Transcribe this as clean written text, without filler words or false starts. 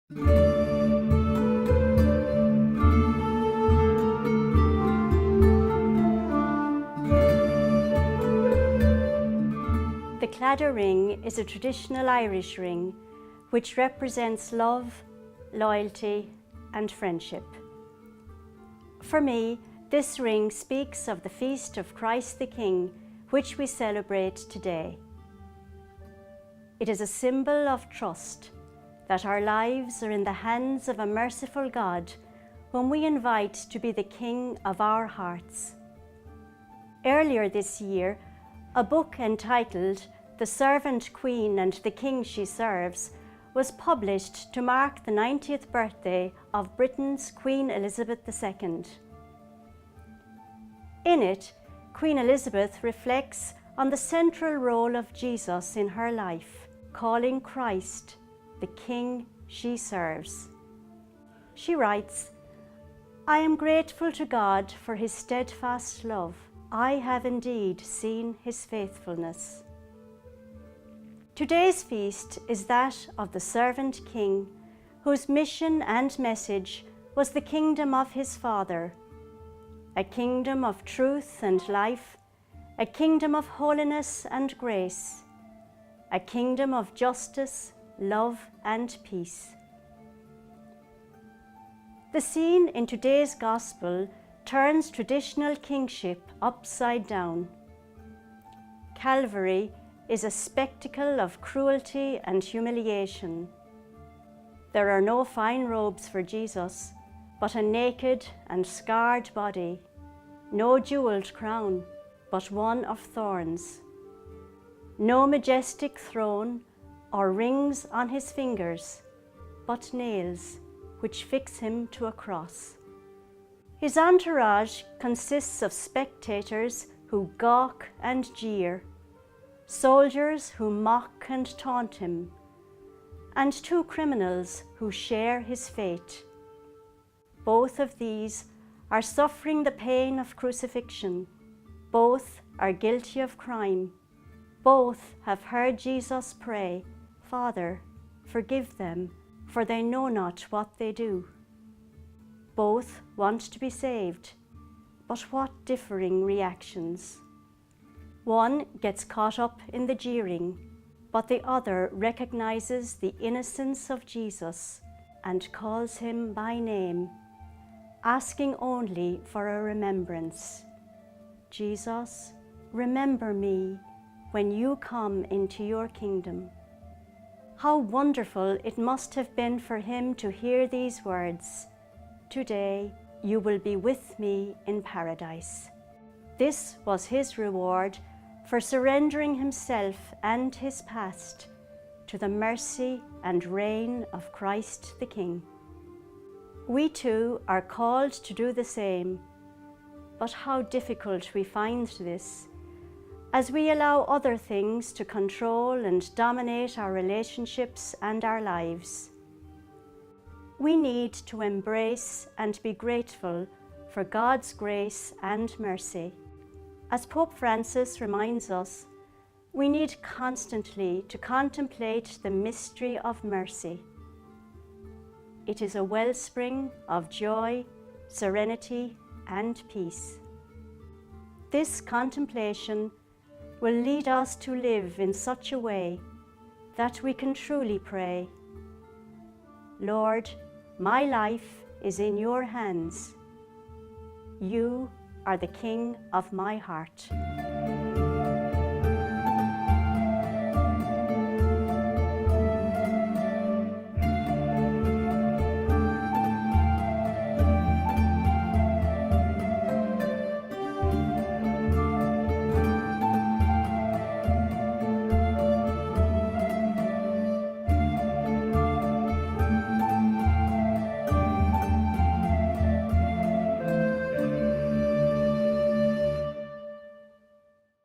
The Claddagh ring is a traditional Irish ring which represents love, loyalty and friendship. For me, this ring speaks of the feast of Christ the King, which we celebrate today. It is a symbol of trust that our lives are in the hands of a merciful God whom we invite to be the King of our hearts. Earlier this year, a book entitled The Servant Queen and the King She Serves was published to mark the 90th birthday of Britain's Queen Elizabeth II. In it, Queen Elizabeth reflects on the central role of Jesus in her life, calling Christ the King she serves. She writes, "I am grateful to God for his steadfast love. I have indeed seen his faithfulness." Today's feast is that of the servant king, whose mission and message was the kingdom of his Father, a kingdom of truth and life, a kingdom of holiness and grace, a kingdom of justice, love and peace. The scene in today's Gospel turns traditional kingship upside down. Calvary is a spectacle of cruelty and humiliation. There are no fine robes for Jesus, but a naked and scarred body, no jeweled crown, but one of thorns, no majestic throne or rings on his fingers, but nails which fix him to a cross. His entourage consists of spectators who gawk and jeer, soldiers who mock and taunt him, and two criminals who share his fate. Both of these are suffering the pain of crucifixion. Both are guilty of crime. Both have heard Jesus pray, "Father, forgive them, for they know not what they do." Both want to be saved, but what differing reactions. One gets caught up in the jeering, but the other recognizes the innocence of Jesus and calls him by name, asking only for a remembrance. "Jesus, remember me when you come into your kingdom." How wonderful it must have been for him to hear these words, "Today you will be with me in paradise." This was his reward for surrendering himself and his past to the mercy and reign of Christ the King. We too are called to do the same, but how difficult we find this, as we allow other things to control and dominate our relationships and our lives. We need to embrace and be grateful for God's grace and mercy. As Pope Francis reminds us, we need constantly to contemplate the mystery of mercy. It is a wellspring of joy, serenity, and peace. This contemplation will lead us to live in such a way that we can truly pray, "Lord, my life is in your hands. You are the King of my heart."